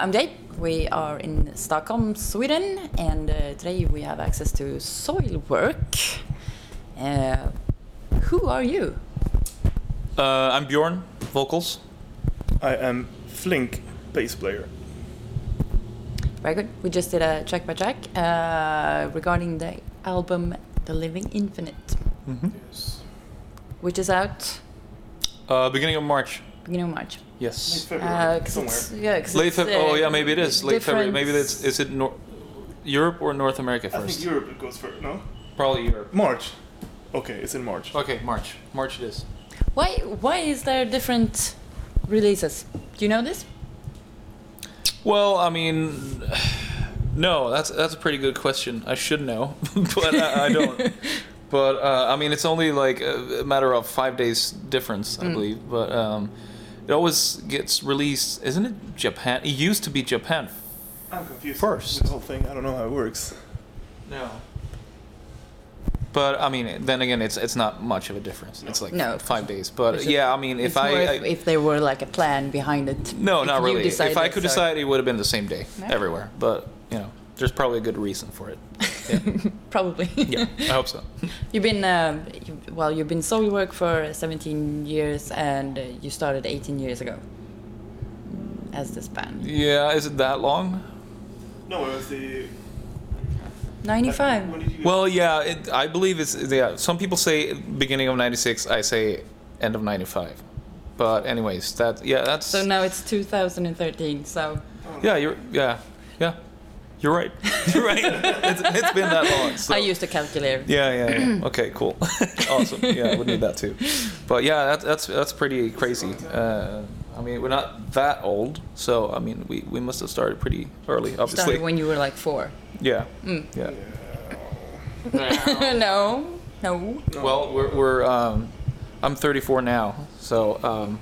I'm Jade. We are in Stockholm, Sweden, and today we have access to Soilwork. Who are you? I'm Bjorn, vocals. I am Flink, bass player. Very good. We just did a track by track regarding the album The Living Infinite, Yes. which is out Beginning of March. beginning of March. Yes. February, somewhere. Late February. Oh yeah, maybe it is late February. Maybe is it Europe or North America I first? think Europe goes first, no? Probably Europe. March. Okay, it's in March. Okay, March. March it is. Why is there different releases? Do you know this? Well, I mean, no, that's a pretty good question. I should know, but I don't. But I mean, it's only like a matter of 5 days difference, I believe. But it always gets released, isn't it? Japan. It used to be Japan. I'm confused First. with the whole thing. I don't know how it works. No. But I mean, then again, it's not much of a difference. It's like No. 5 days. But yeah, I mean, if It's more I if there were like a plan behind it. no, If not you really. If decided, I could so- decide, it would have been the same day Yeah. everywhere. But you know, there's probably a good reason for it. Yeah, Probably. yeah, I hope so. You've been Soilwork for 17 years, and you started 18 years ago as this band. Yeah, is it that long? No, it was the... 95. When did you... Well, yeah, I believe it's yeah. Some people say beginning of '96. I say end of '95. But anyways, that's So now it's 2013. So yeah. You're right. You're right. It's been that long. So. I used a calculator. Yeah. Okay, cool. Awesome. Yeah, we need that too. But yeah, that's pretty crazy. I mean, we're not that old, so I mean, we must have started pretty early, obviously. Started when you were like 4. Yeah. Mm. Yeah. No. Well, we're I'm 34 now, so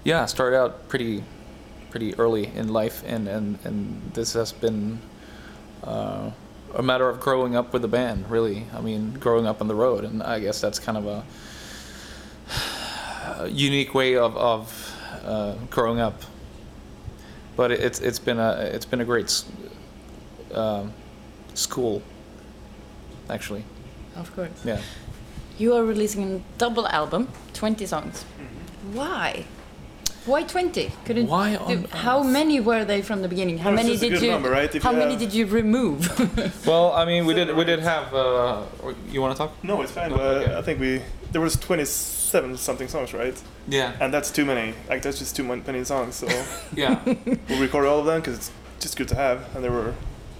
yeah, started out pretty early in life, and this has been a matter of growing up with the band, really. I mean, growing up on the road, and I guess that's kind of a unique way of growing up. But it's been a great school, actually. Of course. Yeah. You are releasing a double album, 20 songs. Why? Why 20? Couldn't Why on how many were they from the beginning? How Well, it's many just a did good you? number, right? If How you many have- did you remove? Well, I mean, we did have. You want to talk? No, it's fine, No, but okay. I think there was 27 something songs, right? Yeah. And that's too many. Like, that's just too many songs, so Yeah. we'll record all of them, because it's just good to have. And there were,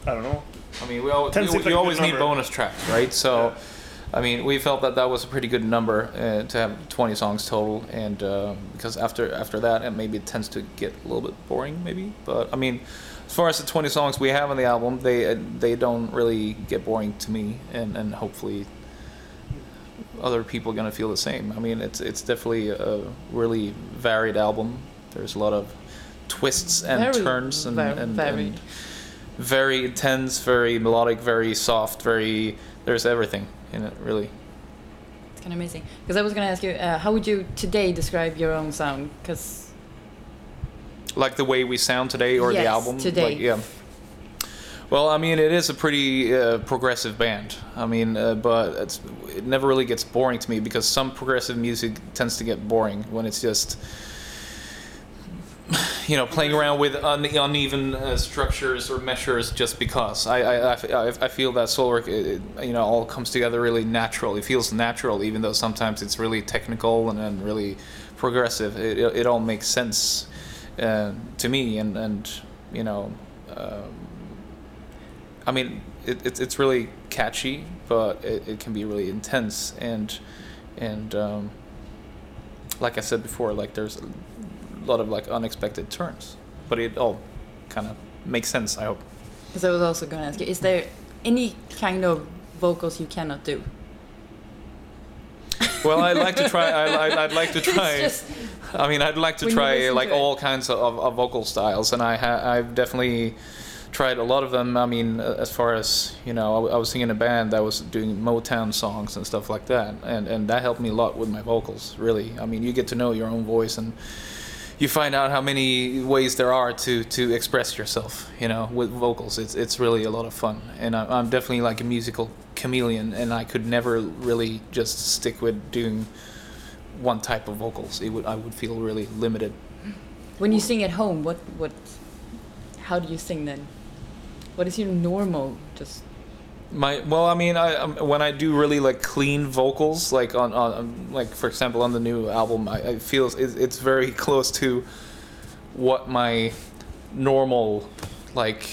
I don't know. I mean, Ten seems like you a always good need number. bonus tracks, right? So, Yeah. I mean, we felt that was a pretty good number to have 20 songs total, and because after that, maybe it tends to get a little bit boring, maybe. But I mean, as far as the 20 songs we have on the album, they don't really get boring to me, and hopefully other people are gonna feel the same. I mean, it's definitely a really varied album. There's a lot of twists and Very turns, and varied. very intense, very melodic, very soft, there's everything in it, really. It's kind of amazing. Because I was going to ask you, how would you today describe your own sound? Because Like the way we sound today, or the Yes, album? today. Like, yeah. Well, I mean, it is a pretty progressive band. I mean, but it never really gets boring to me, because some progressive music tends to get boring when it's just, you know, playing around with uneven structures or measures just because. I feel that Soilwork, you know, all comes together really natural. It feels natural, even though sometimes it's really technical and really progressive. It all makes sense to me, and you know, I mean, it's really catchy, but it can be really intense, and like I said before, like there's a lot of like unexpected turns, but it all kind of makes sense, I hope. Because I was also going to ask you, is there any kind of vocals you cannot do? Well, I'd like to try. I'd like to try. It's just, I mean, I'd like to when you try listen like to it. all kinds of vocal styles, and I've definitely tried a lot of them. I mean, as far as, you know, I was singing in a band that was doing Motown songs and stuff like that, and that helped me a lot with my vocals, really. I mean, you get to know your own voice, and you find out how many ways there are to express yourself, you know, with vocals. It's really a lot of fun, and I'm definitely like a musical chameleon, and I could never really just stick with doing one type of vocals. I would feel really limited. When you sing at home, how do you sing then? What is your normal just? When I do really like clean vocals, like on like for example on the new album, I feel it's very close to what my normal like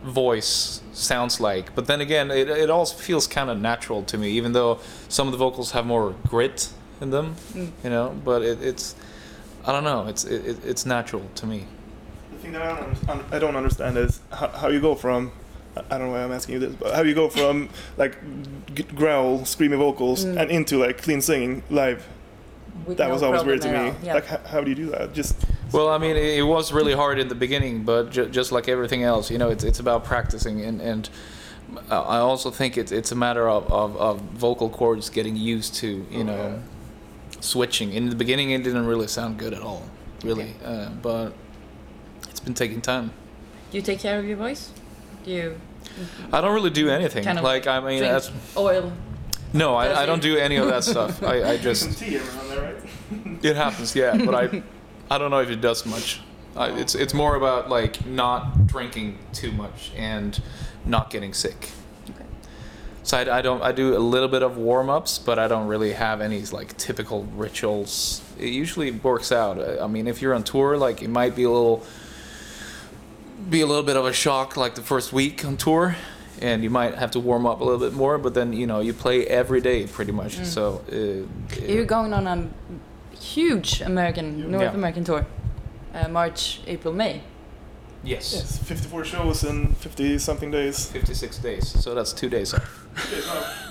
voice sounds like. But then again, it also feels kind of natural to me, even though some of the vocals have more grit in them, you know. But it's I don't know, it's natural to me. The thing that I don't understand is how you go from, I don't know why I'm asking you this, but how you go from like growl, screamy vocals and into like clean singing live. With That no was always weird to problem me. at all, yeah. Like, how do you do that? Just Well, I mean, it was really hard in the beginning, but just like everything else, you know, it's about practicing, and I also think it's a matter of vocal cords getting used to, you know, switching. In the beginning, it didn't really sound good at all, really, but it's been taking time. Do you take care of your voice? Do you? I don't really do anything. Kind of like, I mean, drink that's... oil. No, I don't do any of that stuff. I just... some tea every now and then, right? It happens, yeah, but I don't know if it does much. It's more about like not drinking too much and not getting sick. Okay. So I do a little bit of warm-ups, but I don't really have any like typical rituals. It usually works out. I mean, if you're on tour, like it might be a little bit of a shock like the first week on tour, and you might have to warm up a little bit more, but then, you know, you play every day pretty much. So You're going on a huge North Yeah. American tour, March, April, May. Yes. Yes, 54 shows in 50 something days. 56 days, so that's 2 days off.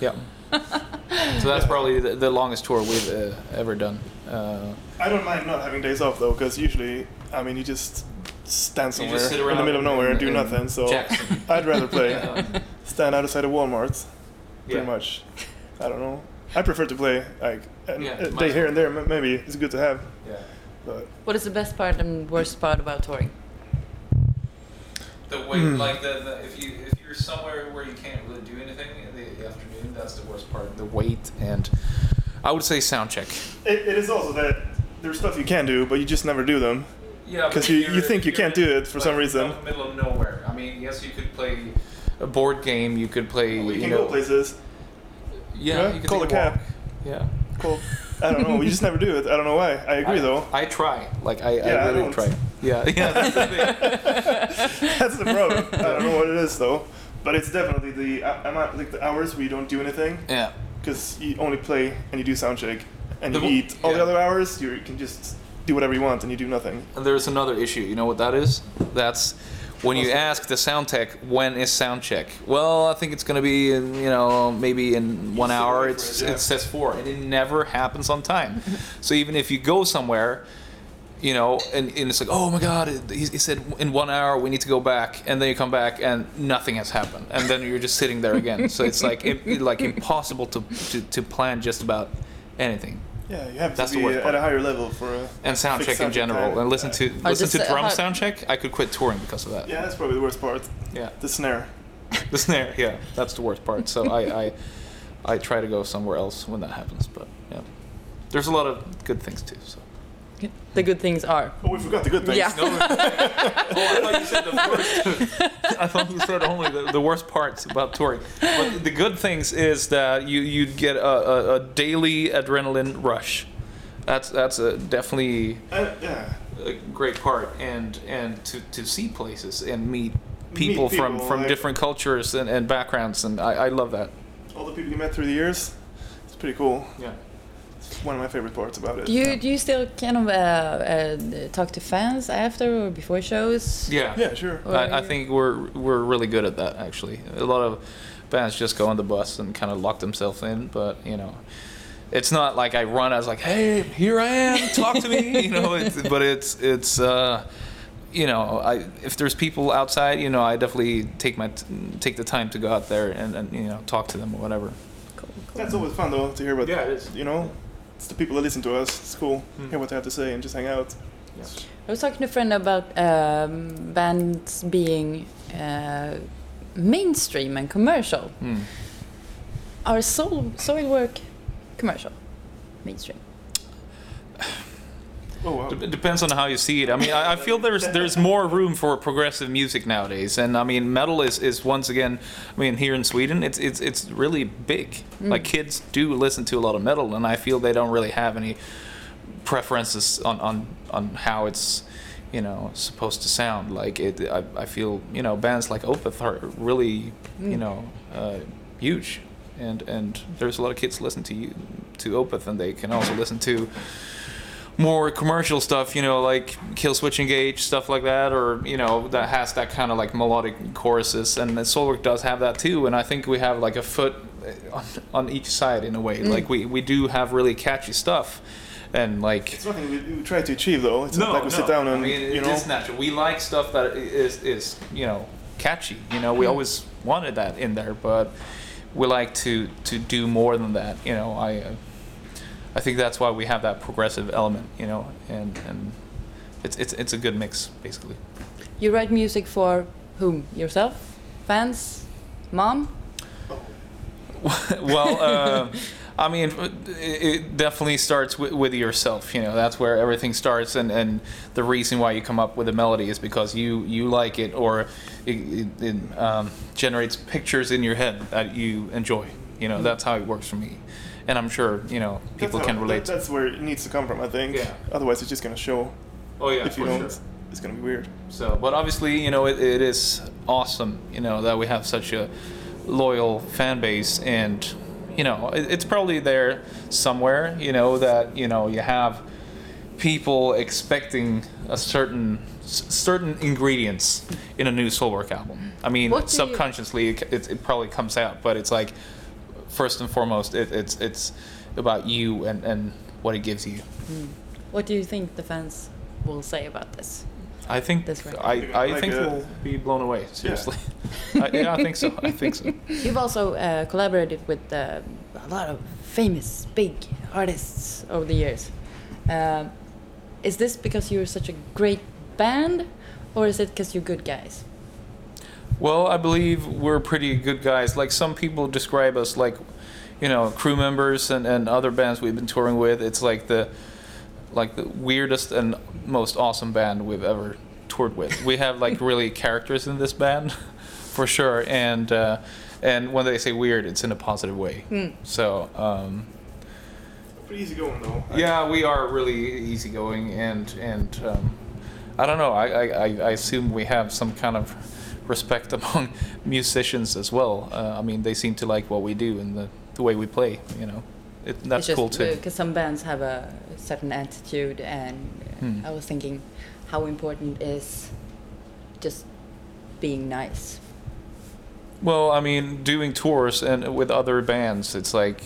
Yeah. So that's Yeah. probably the longest tour we've ever done. I don't mind not having days off though, because usually, I mean, you just stand somewhere sit in the around middle of nowhere and do in nothing. So Jackson. I'd rather play, Yeah. stand outside of Walmart, pretty Yeah. much. I don't know. I prefer to play like a might day as here well. and there. Maybe it's good to have. Yeah. But What is the best part and worst part about touring? The way, like if you're somewhere where you can't really do anything in the afternoon, that's the worst part. The wait, and I would say sound check. it is also that there's stuff you can do, but you just never do them. Yeah, 'Cause you think you can't do it for some reason. In the middle of nowhere. I mean, yes, you could play a board game. You could play. You you can know, go places. Yeah, you could call a take cab. walk. Yeah. Cool. I don't know. We just never do it. I don't know why. I agree though. I try. Like I I really don't. try. Yeah, yeah. That's the thing. That's the problem. I don't know what it is though, but it's definitely the amount, like the hours where you don't do anything, Yeah. because you only play and you do sound check and you The- eat. All the yeah. other hours, you can just do whatever you want and you do nothing. And there's another issue. You know what that is? That's when you ask the sound tech, when is sound check? Well, I think it's going to be in, you know, maybe in 1 hour. wait for it, yeah. It says 4, and it never happens on time. So even if you go somewhere, you know, and it's like, oh my God, he said in 1 hour we need to go back, and then you come back and nothing has happened, and then you're just sitting there again. So it's like impossible to plan just about anything. Yeah, you have That's to the be worst part. at a higher level for a And sound fixed check in sound check general, time. and listen to just, drum how- sound check. I could quit touring because of that. Yeah, that's probably the worst part. Yeah. The snare. The snare, yeah, that's the worst part. So I try to go somewhere else when that happens. But yeah, there's a lot of good things too. So. The good things are. Oh, we forgot the good things. Yeah. Oh, I thought you said the worst. I thought you said only the worst parts about touring. But the good things is that you get a daily adrenaline rush. That's definitely Yeah. a great part, and to see places and meet people from like- different cultures and backgrounds, and I love that. All the people you met through the years, it's pretty cool. Yeah. It's one of my favorite parts about it. Do you still kind of talk to fans after or before shows? Yeah. Yeah, sure. Or I think we're really good at that, actually. A lot of bands just go on the bus and kind of lock themselves in, but you know, it's not like I run as like, hey, here I am, talk to me, you know. But it's you know, if there's people outside, you know, I definitely take the time to go out there and you know, talk to them or whatever. That's always fun though to hear about. Yeah, it is. You know, it's the people that listen to us. It's cool. Hear what they have to say and just hang out. I was talking to a friend about bands being mainstream and commercial. Are Soilwork commercial, mainstream? Oh, wow. It depends on how you see it. I mean, I feel there's more room for progressive music nowadays, and I mean, metal is once again. I mean, here in Sweden, it's really big. Like kids do listen to a lot of metal, and I feel they don't really have any preferences on how it's, you know, supposed to sound. Like I feel, you know, bands like Opeth are really, you know, huge, and there's a lot of kids listen to Opeth, and they can also listen to more commercial stuff, you know, like Killswitch Engage, stuff like that, or, you know, that has that kind of like melodic choruses, and Soilwork does have that too, and I think we have like a foot on each side in a way. Like we do have really catchy stuff, and like... It's nothing we try to achieve though, it's not like we sit down and, I mean, you know... It's natural. We like stuff that is you know, catchy, you know, we always wanted that in there, but we like to do more than that, you know. I think that's why we have that progressive element, you know, and it's a good mix, basically. You write music for whom? Yourself? Fans? Mom? Well, I mean, it definitely starts with yourself, you know. That's where everything starts, and the reason why you come up with a melody is because you like it, or it generates pictures in your head that you enjoy. You know, that's how it works for me. And I'm sure, you know, people can relate. That's where it needs to come from, I think. Yeah. Otherwise, it's just going to show. Oh, yeah, if you don't, it's going to be weird. So, but obviously, you know, it is awesome, you know, that we have such a loyal fan base, and, you know, it's probably there somewhere, you know, that, you know, you have people expecting a certain ingredients in a new Soilwork album. I mean, subconsciously, it probably comes out, but it's like, first and foremost, it's about you and what it gives you. What do you think the fans will say about this? I think I think we'll be blown away. Seriously, yeah. I think so. I think so. You've also collaborated with a lot of famous big artists over the years. Is this because you're such a great band, or is it because you're good guys? Well, I believe we're pretty good guys. Like, some people describe us like, you know, crew members and other bands we've been touring with. It's like the weirdest and most awesome band we've ever toured with. We have like really characters in this band, for sure. And when they say weird, it's in a positive way. So. Pretty easygoing though. Yeah, we are really easygoing, and I don't know. I assume we have some kind of respect among musicians as well. I mean, they seem to like what we do and the way we play, you know. That's cool too. Because some bands have a certain attitude, and I was thinking how important is just being nice. Well, I mean, doing tours and with other bands, it's like,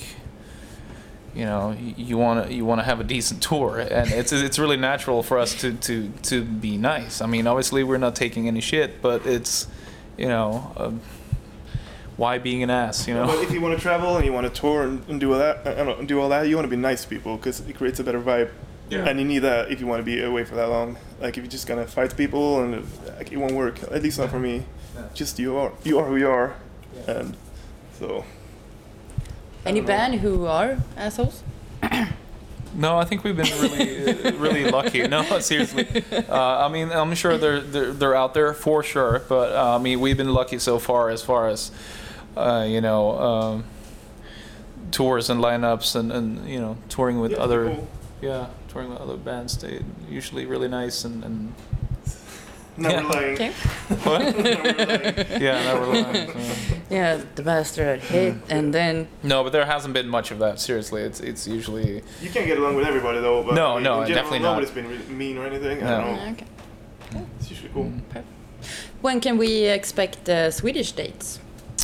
you know, you want to have a decent tour, and it's really natural for us to be nice. I mean, obviously we're not taking any shit, but it's, you know, why being an ass, you know? But if you want to travel and you want to tour and do all that, you want to be nice to people, because it creates a better vibe. Yeah. And you need that if you want to be away for that long. Like, if you're just gonna fight people, and like, it won't work. At least not for me. Yeah. Just you are who you are, and so. Any band who are assholes? No, I think we've been really lucky. No, seriously. I mean, I'm sure they're out there for sure, but I mean, we've been lucky so far as you know, tours and lineups, and you know, touring with other, cool. Touring with other bands. They usually really nice and. Never lying. Okay. What? Never lying. Yeah, the bastard hit, and then... No, but there hasn't been much of that, seriously. It's usually... You can't get along with everybody, though. But no, in no, general, definitely not. Nobody's been really mean or anything. No. I don't know. Okay. It's usually cool. When can we expect Swedish dates?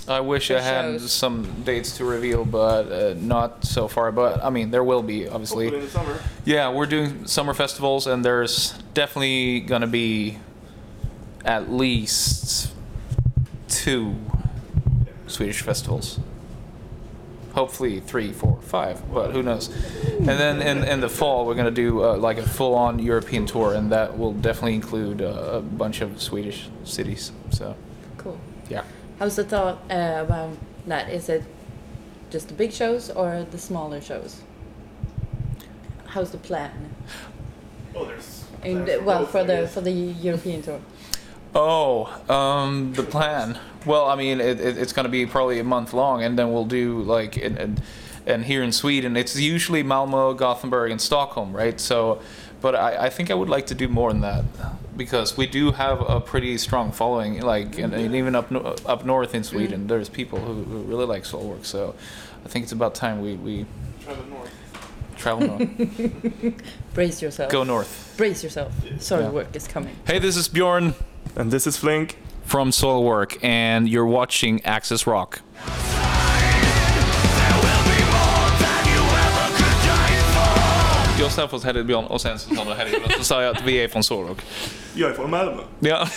I wish I had some dates to reveal, but not so far. But, I mean, there will be, obviously. Hopefully in the summer. Yeah, we're doing summer festivals, and there's definitely going to be at least 2 Swedish festivals. hopefully 3, 4, 5, but who knows. And then in the fall we're going to do like a full-on European tour, and that will definitely include a bunch of Swedish cities. So Cool. yeah. How's the thought about that? Is it just the big shows or the smaller shows? How's the plan? Oh, there's. For the European tour. Oh, the plan. Well, I mean, it's going to be probably a month long, and then we'll do like and here in Sweden, it's usually Malmö, Gothenburg, and Stockholm, right? So, but I think I would like to do more than that, because we do have a pretty strong following, like, and even up north in Sweden, there's people who really like Soilwork. So, I think it's about time we Travel north. travel north. Brace yourself. Go north. Brace yourself. Soilwork is coming. Hey, this is Bjorn And this is Flink. from Soilwork, and you're watching Access Rock. Jag sa först hej Björn och sen så sa du hej och så sa jag att vi är från Soilwork. Jag är från Malmö. Ja.